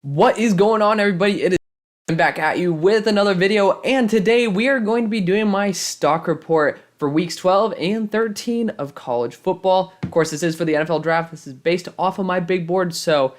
What is going on, everybody? It is back at you with another video, and today we are going to be doing my stock report for weeks 12 and 13 of college football. Of course, this is for the NFL draft. This is based off of my big board, so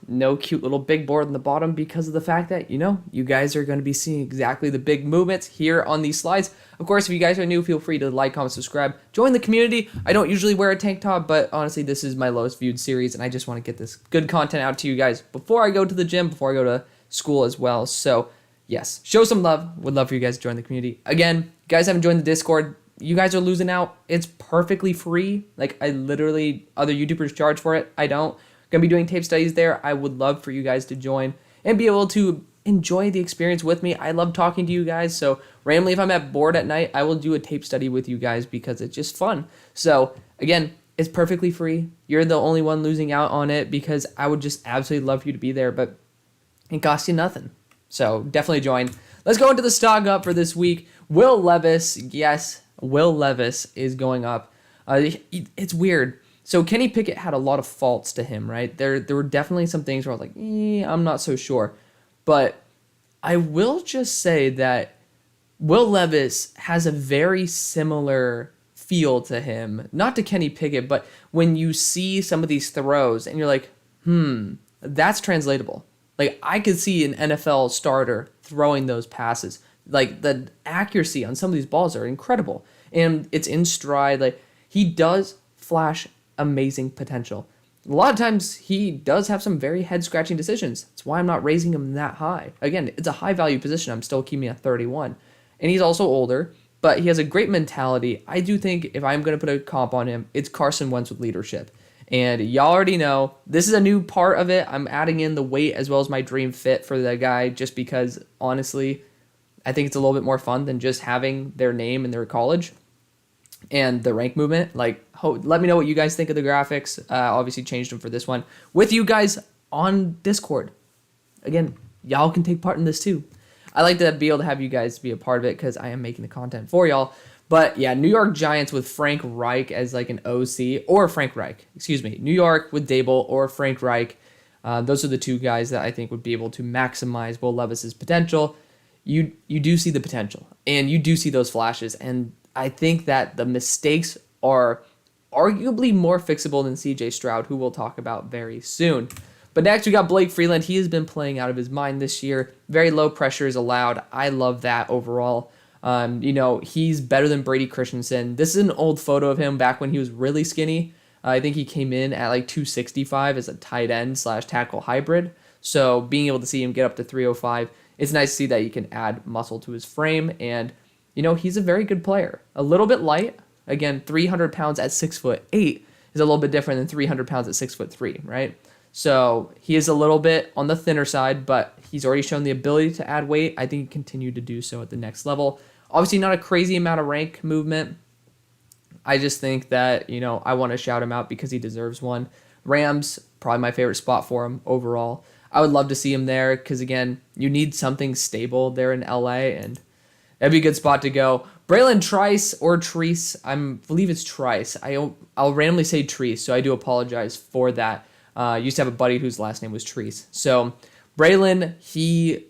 no cute little big board on the bottom because of the fact that, you guys are going to be seeing exactly the big movements here on these slides. Of course, if you guys are new, feel free to like, comment, subscribe, join the community. I don't usually wear a tank top, but honestly, this is my lowest viewed series, and I just want to get this good content out to you guys before I go to the gym, before I go to school as well. So, yes, show some love. Would love for you guys to join the community. Again, you guys haven't joined the Discord. You guys are losing out. It's perfectly free. Like, other YouTubers charge for it. I don't. Gonna be doing tape studies there. I would love for you guys to join and be able to enjoy the experience with me. I love talking to you guys, so randomly if I'm bored at night, I will do a tape study with you guys because it's just fun. So again, it's perfectly free. You're the only one losing out on it because I would just absolutely love for you to be there, but it costs you nothing. So definitely join. Let's go into the stock up for this week. Will Levis, yes, Will Levis is going up. It's weird. So Kenny Pickett had a lot of faults to him, right? There were definitely some things where I was like, I'm not so sure. But I will just say that Will Levis has a very similar feel to him. Not to Kenny Pickett, but when you see some of these throws and you're like, that's translatable. Like, I could see an NFL starter throwing those passes. Like, the accuracy on some of these balls are incredible. And it's in stride. Like, he does flash amazing potential. A lot of times he does have some very head-scratching decisions. That's why I'm not raising him that high. Again, it's a high-value position. I'm still keeping at 31. And he's also older, but he has a great mentality. I do think if I'm going to put a comp on him, it's Carson Wentz with leadership. And y'all already know, this is a new part of it. I'm adding in the weight as well as my dream fit for the guy just because, honestly, I think it's a little bit more fun than just having their name and their college and the rank movement. Like, let me know what you guys think of the graphics. Obviously changed them for this one with you guys on Discord. Again, y'all can take part in this too. I like to be able to have you guys be a part of it because I am making the content for y'all. But yeah, New York Giants with Frank Reich as like an OC, or Frank Reich, excuse me. New York with Dable or Frank Reich. Those are the two guys that I think would be able to maximize Will Levis's potential. You do see the potential, and you do see those flashes, and I think that the mistakes are arguably more fixable than CJ Stroud, who we'll talk about very soon. But next, we got Blake Freeland. He has been playing out of his mind this year. Very low pressure is allowed. I love that overall. He's better than Brady Christensen. This is an old photo of him back when he was really skinny. I think he came in at like 265 as a tight end / tackle hybrid. So being able to see him get up to 305, it's nice to see that he can add muscle to his frame. And he's a very good player. A little bit light. Again, 300 pounds at 6'8" is a little bit different than 300 pounds at 6'3", right? So he is a little bit on the thinner side, but he's already shown the ability to add weight. I think he continued to do so at the next level. Obviously, not a crazy amount of rank movement. I just think that, I want to shout him out because he deserves one. Rams, probably my favorite spot for him overall. I would love to see him there because, again, you need something stable there in LA, and that'd be a good spot to go. Bralen, Trice, or Trice. I believe it's Trice. I'll randomly say Trice, so I do apologize for that. I used to have a buddy whose last name was Trice. So Bralen, he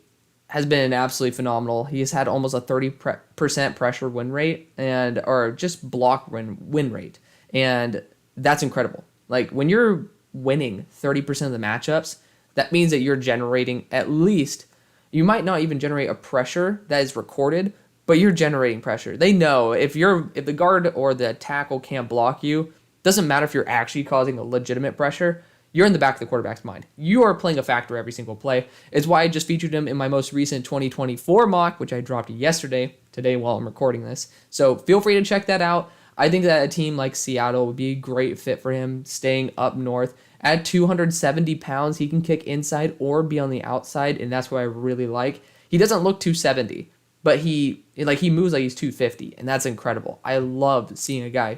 has been absolutely phenomenal. He has had almost a 30% pressure win rate or just block win rate. And that's incredible. Like, when you're winning 30% of the matchups, that means that you're generating at least, you might not even generate a pressure that is recorded, but you're generating pressure. They know if the guard or the tackle can't block you, doesn't matter if you're actually causing a legitimate pressure, you're in the back of the quarterback's mind. You are playing a factor every single play. It's why I just featured him in my most recent 2024 mock, which I dropped today while I'm recording this. So feel free to check that out. I think that a team like Seattle would be a great fit for him, staying up north. At 270 pounds, he can kick inside or be on the outside, and that's what I really like. He doesn't look 270, but he moves like he's 250, and that's incredible. I love seeing a guy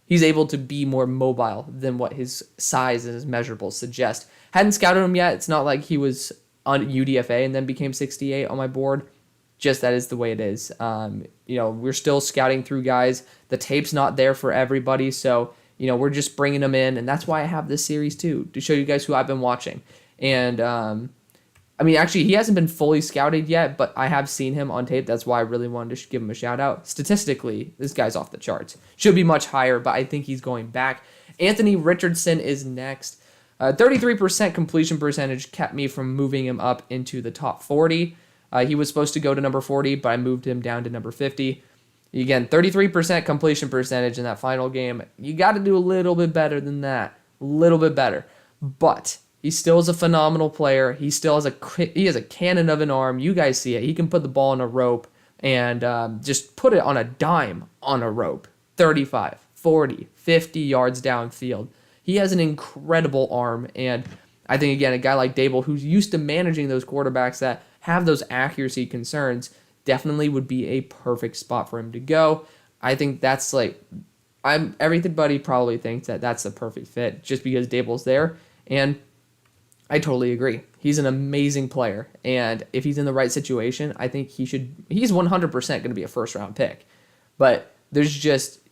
he's able to be more mobile than what his size and his measurables suggest. Hadn't scouted him yet. It's not like he was on UDFA and then became 68 on my board. Just that is the way it is. We're still scouting through guys. The tape's not there for everybody, so we're just bringing them in, and that's why I have this series too, to show you guys who I've been watching. And I mean, actually, he hasn't been fully scouted yet, but I have seen him on tape. That's why I really wanted to give him a shout out. Statistically, this guy's off the charts. Should be much higher, but I think he's going back. Anthony Richardson is next. 33% completion percentage kept me from moving him up into the top 40. He was supposed to go to number 40, but I moved him down to number 50. Again, 33% completion percentage in that final game. You got to do a little bit better than that. A little bit better. But he still is a phenomenal player. He still has a cannon of an arm. You guys see it. He can put the ball on a rope and just put it on a dime on a rope. 35, 40, 50 yards downfield. He has an incredible arm. And I think, again, a guy like Dable, who's used to managing those quarterbacks that have those accuracy concerns, definitely would be a perfect spot for him to go. I think that's everybody probably thinks that that's the perfect fit just because Dable's there. And I totally agree. He's an amazing player. And if he's in the right situation, I think he's 100% going to be a first round pick. But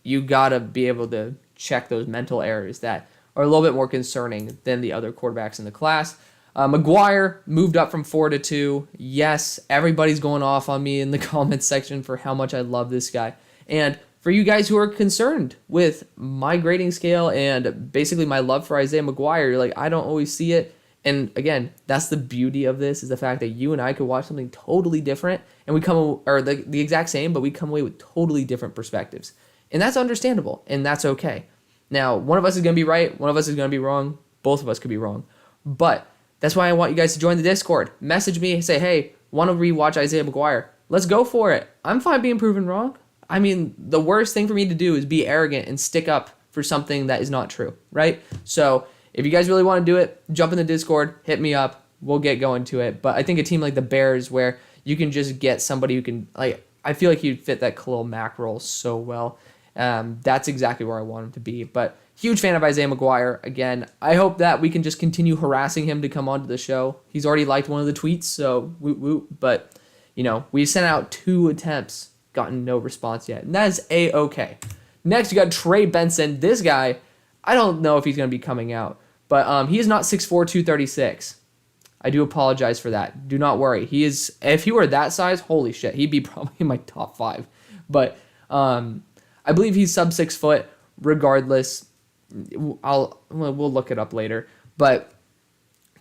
you got to be able to check those mental errors that are a little bit more concerning than the other quarterbacks in the class. McGuire moved up from 4 to 2. Yes, everybody's going off on me in the comments section for how much I love this guy. And for you guys who are concerned with my grading scale and basically my love for Isaiah McGuire, you're like, I don't always see it. And again, that's the beauty of this, is the fact that you and I could watch something totally different and we the exact same, but we come away with totally different perspectives. And that's understandable, and that's okay. Now, one of us is going to be right, one of us is going to be wrong, both of us could be wrong. But that's why I want you guys to join the Discord. Message me, say, hey, want to rewatch Isaiah McGuire? Let's go for it. I'm fine being proven wrong. I mean, the worst thing for me to do is be arrogant and stick up for something that is not true, right? So if you guys really want to do it, jump in the Discord, hit me up, we'll get going to it. But I think a team like the Bears, where you can just get somebody who can, I feel like he'd fit that Khalil Mack role so well. That's exactly where I want him to be. But huge fan of Isaiah McGuire. Again, I hope that we can just continue harassing him to come onto the show. He's already liked one of the tweets, so woot woot. But, we sent out 2 attempts, gotten no response yet. And that is A-okay. Next, you got Trey Benson. This guy, I don't know if he's going to be coming out. But he is not 6'4", 236. I do apologize for that. Do not worry. If he were that size, holy shit, he'd be probably in my top 5. But I believe he's sub 6 foot. Regardless, we'll look it up later. But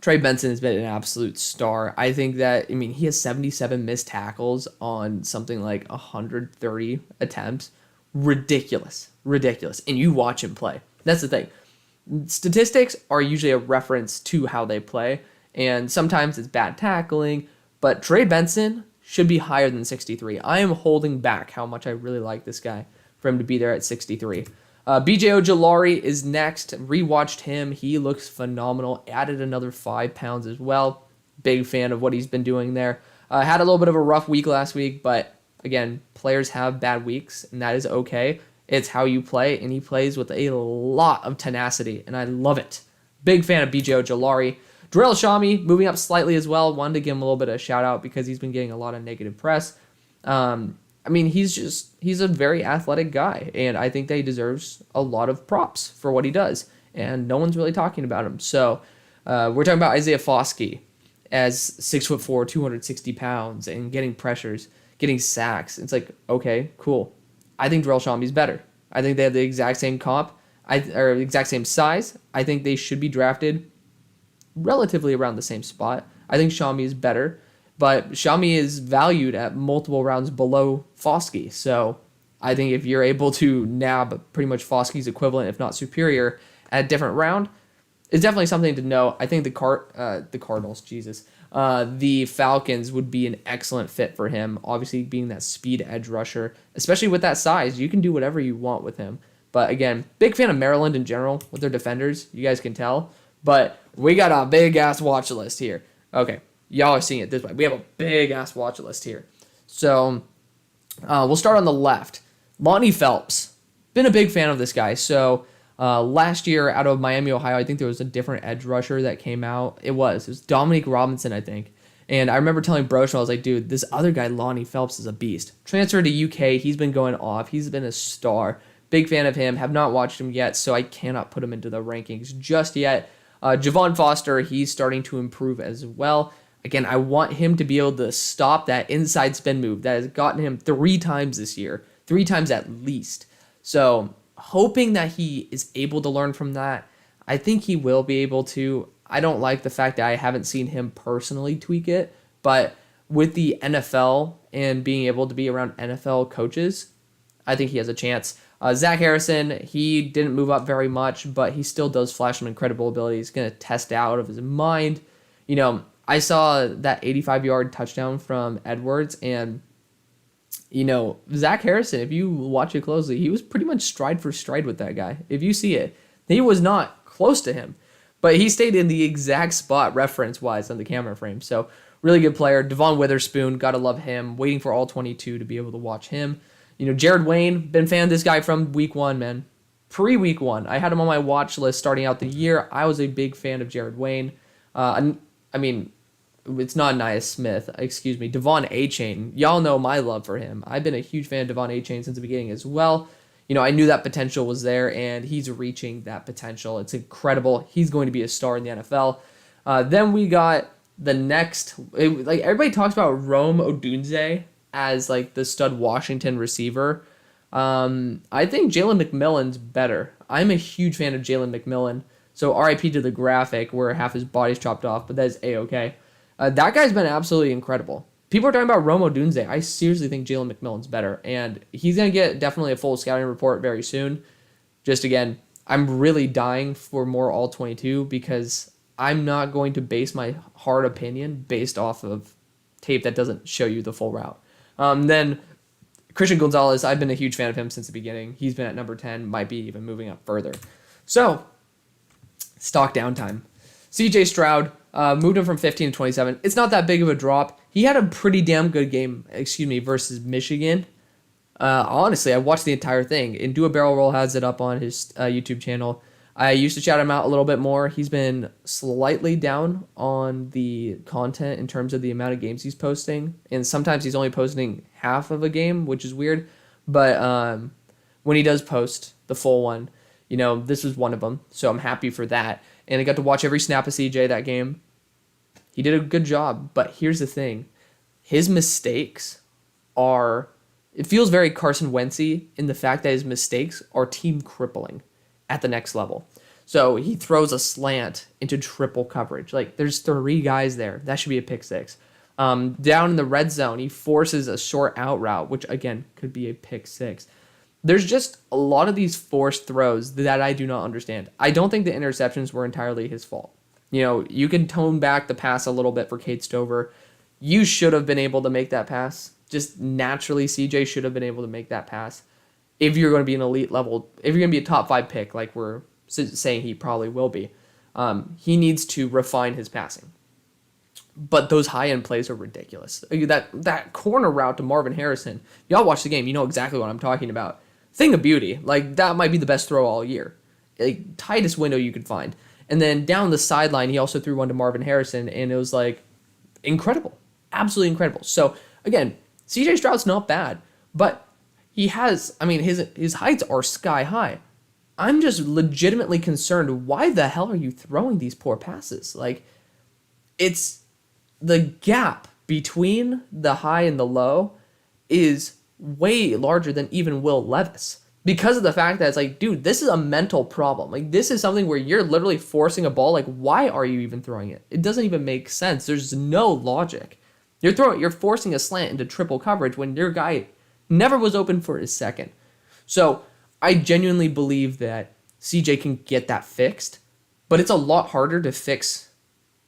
Trey Benson has been an absolute star. I think that, he has 77 missed tackles on something like 130 attempts. Ridiculous. And you watch him play. That's the thing. Statistics are usually a reference to how they play, and sometimes it's bad tackling, but Trey Benson should be higher than 63. I am holding back how much I really like this guy for him to be there at 63. BJ Ojulari is next. Rewatched him. He looks phenomenal. Added another 5 pounds as well. Big fan of what he's been doing there. Had a little bit of a rough week last week, but again, players have bad weeks, and that is okay. It's how you play, and he plays with a lot of tenacity, and I love it. Big fan of BJ Ojulari. Darrell Shami moving up slightly as well. Wanted to give him a little bit of a shout out because he's been getting a lot of negative press. He's a very athletic guy, and I think that he deserves a lot of props for what he does, and no one's really talking about him. So we're talking about Isaiah Foskey as 6'4", 260 pounds, and getting pressures, getting sacks. It's like, okay, cool. I think Darrell Shami's better. I think they have the exact same exact same size. I think they should be drafted relatively around the same spot. I think Shami is better, but Shami is valued at multiple rounds below Foskey. So I think if you're able to nab pretty much Foskey's equivalent, if not superior, at a different round, it's definitely something to know. I think the Cardinals, the Falcons would be an excellent fit for him. Obviously, being that speed edge rusher, especially with that size, you can do whatever you want with him. But again, big fan of Maryland in general with their defenders. You guys can tell. But we got a big ass watch list here. Okay, y'all are seeing it this way. We have a big ass watch list here. So we'll start on the left. Lonnie Phelps, been a big fan of this guy. So last year out of Miami, Ohio, I think there was a different edge rusher that came out. It was Dominique Robinson, I think. And I remember telling Brosh, I was like, dude, this other guy, Lonnie Phelps, is a beast. Transferred to UK. He's been going off. He's been a star. Big fan of him. Have not watched him yet, so I cannot put him into the rankings just yet. Javon Foster, he's starting to improve as well. Again, I want him to be able to stop that inside spin move that has gotten him 3 times this year, 3 times at least. So hoping that he is able to learn from that. I think he will be able to. I don't like the fact that I haven't seen him personally tweak it, but with the NFL and being able to be around NFL coaches, I think he has a chance. Zach Harrison, he didn't move up very much, but he still does flash some incredible ability. He's going to test out of his mind. You know, I saw that 85-yard touchdown from Edwards, and, you know, Zach Harrison, if you watch it closely, he was pretty much stride for stride with that guy. If you see it, he was not close to him, but he stayed in the exact spot reference-wise on the camera frame. So, really good player. Devon Witherspoon, gotta love him. Waiting for all 22 to be able to watch him. You know, Jared Wayne, been a fan of this guy from week 1, man. Pre-week 1. I had him on my watch list starting out the year. I was a big fan of Jared Wayne. I mean, it's not Nia Smith, excuse me. Devon A-Chain. Y'all know my love for him. I've been a huge fan of Devon A-Chain since the beginning as well. You know, I knew that potential was there, and he's reaching that potential. It's incredible. He's going to be a star in the NFL. Then we got the next, like everybody talks about Rome Odunze as like the stud Washington receiver. I think Jalen McMillan's better. I'm a huge fan of Jalen McMillan. So RIP to the graphic where half his body's chopped off, but that is A-okay. That guy's been absolutely incredible. People are talking about Rome Odunze. I seriously think Jalen McMillan's better, and he's going to get definitely a full scouting report very soon. Just again, I'm really dying for more All-22 because I'm not going to base my hard opinion based off of tape that doesn't show you the full route. Then Christian Gonzalez, I've been a huge fan of him since the beginning. He's been at number 10, might be even moving up further. So, stock downtime. CJ Stroud, moved him from 15 to 27. It's not that big of a drop. He had a pretty damn good game, versus Michigan. Honestly, I watched the entire thing, and Do a Barrel Roll has it up on his YouTube channel. I used to shout him out a little bit more. He's been slightly down on the content in terms of the amount of games he's posting, and sometimes he's only posting half of a game, which is weird. But when he does post the full one, you know, this was one of them, so I'm happy for that. And I got to watch every snap of CJ that game. He did a good job, but here's the thing. His mistakes are, it feels very Carson Wentzy in the fact that his mistakes are team crippling at the next level. So he throws a slant into triple coverage. Like, there's 3 guys there. That should be a pick 6. Down in the red zone, he forces a short out route, which, again, could be a pick 6. There's just a lot of these forced throws that I do not understand. I don't think the interceptions were entirely his fault. You know, you can tone back the pass a little bit for Kate Stover. You should have been able to make that pass. Just naturally, CJ should have been able to make that pass. If you're going to be an elite level, if you're going to be a top 5 pick, like we're saying he probably will be, he needs to refine his passing. But those high-end plays are ridiculous. That corner route to Marvin Harrison, y'all watch the game, you know exactly what I'm talking about. Thing of beauty. Like, that might be the best throw all year. Like, tightest window you could find. And then down the sideline, he also threw one to Marvin Harrison, and it was, like, incredible. Absolutely incredible. So, again, CJ Stroud's not bad, but he has, I mean, his heights are sky high. I'm just legitimately concerned, why the hell are you throwing these poor passes? Like, it's the gap between the high and the low is way larger than even Will Levis, because of the fact that it's like, dude, this is a mental problem. Like, this is something where you're literally forcing a ball. Like, why are you even throwing it? It doesn't even make sense. There's no logic. You're forcing a slant into triple coverage when your guy never was open for his second. So I genuinely believe that CJ can get that fixed, but it's a lot harder to fix.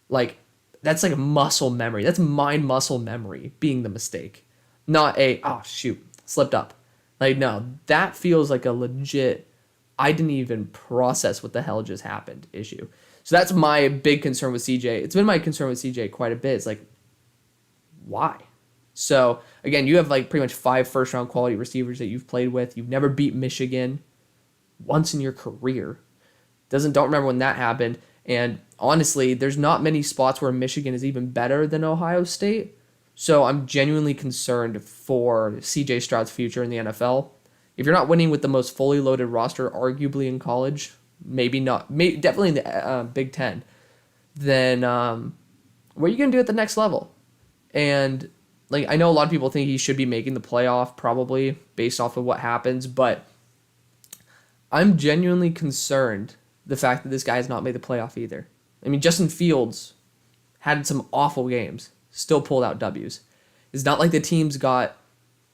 Like, that's like a muscle memory. That's mind muscle memory being the mistake. Not slipped up. Like, no, that feels like a legit, I didn't even process what the hell just happened issue. So that's my big concern with CJ. It's been my concern with CJ quite a bit. It's like, why? So, again, you have like pretty much 5 first-round quality receivers that you've played with. You've never beat Michigan once in your career. Don't remember when that happened. And honestly, there's not many spots where Michigan is even better than Ohio State. So I'm genuinely concerned for CJ Stroud's future in the NFL. If you're not winning with the most fully loaded roster, arguably in college, maybe not, definitely in the Big Ten, then what are you going to do at the next level? And like, I know a lot of people think he should be making the playoff probably based off of what happens, but I'm genuinely concerned the fact that this guy has not made the playoff either. I mean, Justin Fields had some awful games, still pulled out W's. It's not like the teams got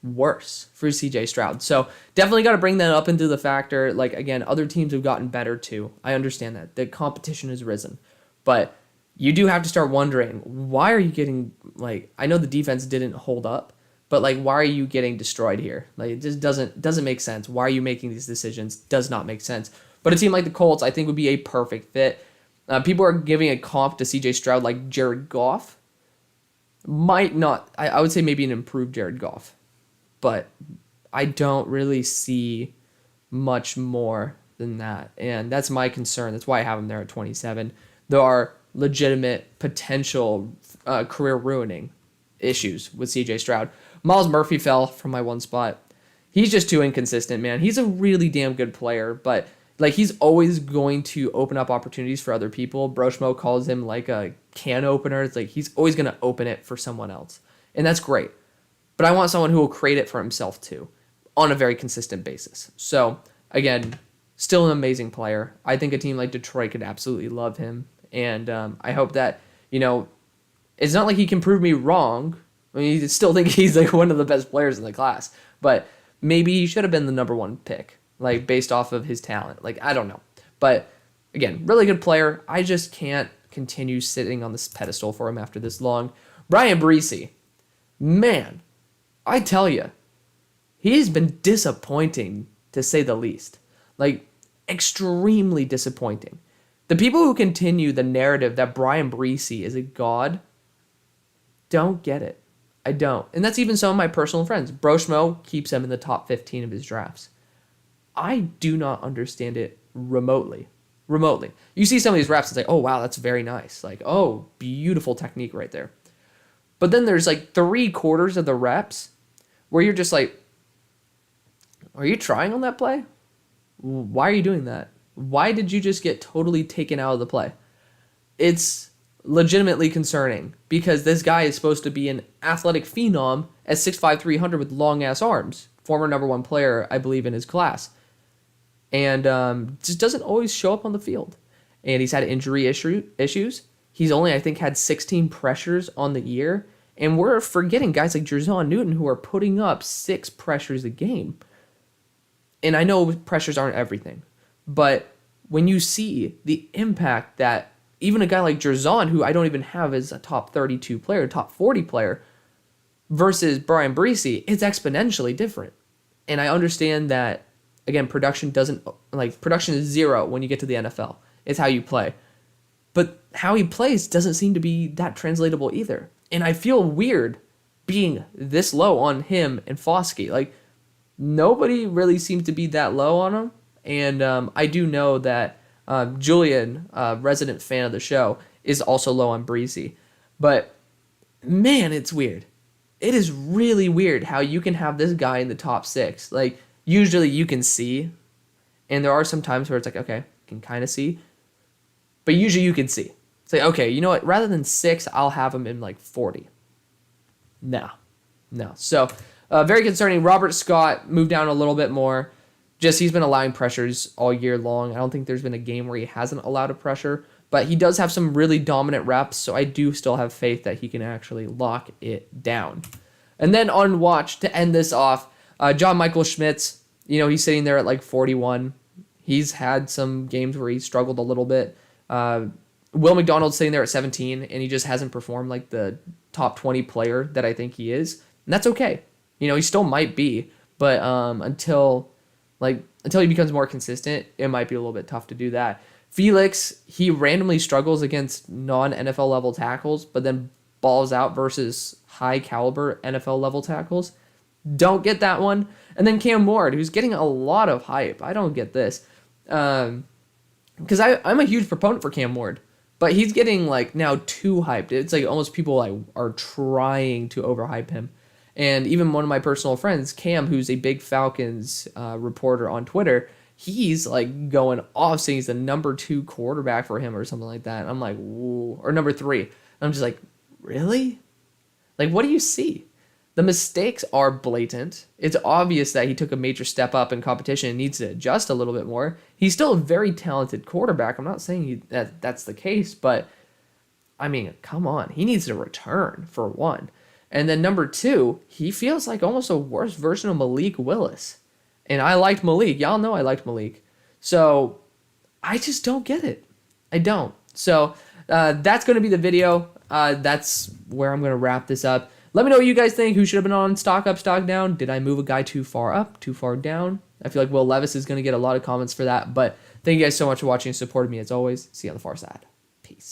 worse for CJ Stroud. So definitely got to bring that up into the factor. Like, again, other teams have gotten better too. I understand that. The competition has risen. But you do have to start wondering, why are you getting, like, I know the defense didn't hold up, but like, why are you getting destroyed here? Like, it just doesn't make sense. Why are you making these decisions? Does not make sense. But a team like the Colts, I think, would be a perfect fit. People are giving a comp to CJ Stroud like Jared Goff. Might not, I would say maybe an improved Jared Goff. But I don't really see much more than that. And that's my concern. That's why I have him there at 27. There are legitimate potential career-ruining issues with CJ Stroud. Myles Murphy fell from my one spot. He's just too inconsistent, man. He's a really damn good player, but like, he's always going to open up opportunities for other people. Broshmo calls him like a can opener. It's like he's always going to open it for someone else. And that's great. But I want someone who will create it for himself too on a very consistent basis. So, again, still an amazing player. I think a team like Detroit could absolutely love him. And I hope that, it's not like he can prove me wrong. I mean, I still think he's like one of the best players in the class. But maybe he should have been the number one pick, like based off of his talent. Like, I don't know. But again, really good player. I just can't continue sitting on this pedestal for him after this long. Bryan Bresee, man, I tell you, he's been disappointing to say the least. Like, extremely disappointing. The people who continue the narrative that Bryan Bresee is a god don't get it. I don't. And that's even some of my personal friends. Broshmo keeps him in the top 15 of his drafts. I do not understand it remotely. You see some of these reps, it's like, oh, wow, that's very nice. Like, oh, beautiful technique right there. But then there's like 3/4 of the reps where you're just like, are you trying on that play? Why are you doing that? Why did you just get totally taken out of the play? It's legitimately concerning because this guy is supposed to be an athletic phenom at 6'5", 300 with long-ass arms. Former number one player, I believe, in his class. And just doesn't always show up on the field. And he's had injury issues. He's only, I think, had 16 pressures on the year. And we're forgetting guys like Jerzon Newton who are putting up 6 pressures a game. And I know pressures aren't everything. But when you see the impact that even a guy like Jerzon, who I don't even have as a top 32 player, top 40 player, versus Bryan Bresee, it's exponentially different. And I understand that, again, production is zero when you get to the NFL. It's how you play. But how he plays doesn't seem to be that translatable either. And I feel weird being this low on him and Foskey. Like, nobody really seems to be that low on him. And I do know that Julian, resident fan of the show, is also low on Bresee. But, man, it's weird. It is really weird how you can have this guy in the top 6. Like, usually you can see. And there are some times where it's like, okay, I can kind of see. But usually you can see. It's like, okay, you know what? Rather than 6, I'll have him in like 40. No. So, very concerning. Robert Scott moved down a little bit more. Just he's been allowing pressures all year long. I don't think there's been a game where he hasn't allowed a pressure. But he does have some really dominant reps, so I do still have faith that he can actually lock it down. And then on watch, to end this off, John Michael Schmitz, he's sitting there at like 41. He's had some games where he struggled a little bit. Will McDonald's sitting there at 17, and he just hasn't performed like the top 20 player that I think he is. And that's okay. He still might be, but until he becomes more consistent, it might be a little bit tough to do that. Felix, he randomly struggles against non-NFL level tackles, but then balls out versus high caliber NFL level tackles. Don't get that one. And then Cam Ward, who's getting a lot of hype. I don't get this. Because I'm a huge proponent for Cam Ward, but he's getting like now too hyped. It's like almost people like are trying to overhype him. And even one of my personal friends, Cam, who's a big Falcons reporter on Twitter, he's like going off saying he's the number 2 quarterback for him or something like that. I'm like, ooh, or number 3. And I'm just like, really? Like, what do you see? The mistakes are blatant. It's obvious that he took a major step up in competition and needs to adjust a little bit more. He's still a very talented quarterback. I'm not saying that's the case, but I mean, come on. He needs to return, for one. And then number 2, he feels like almost a worse version of Malik Willis. And I liked Malik. Y'all know I liked Malik. So I just don't get it. I don't. So that's going to be the video. That's where I'm going to wrap this up. Let me know what you guys think. Who should have been on stock up, stock down? Did I move a guy too far up, too far down? I feel like Will Levis is going to get a lot of comments for that. But thank you guys so much for watching and supporting me as always. See you on the far side. Peace.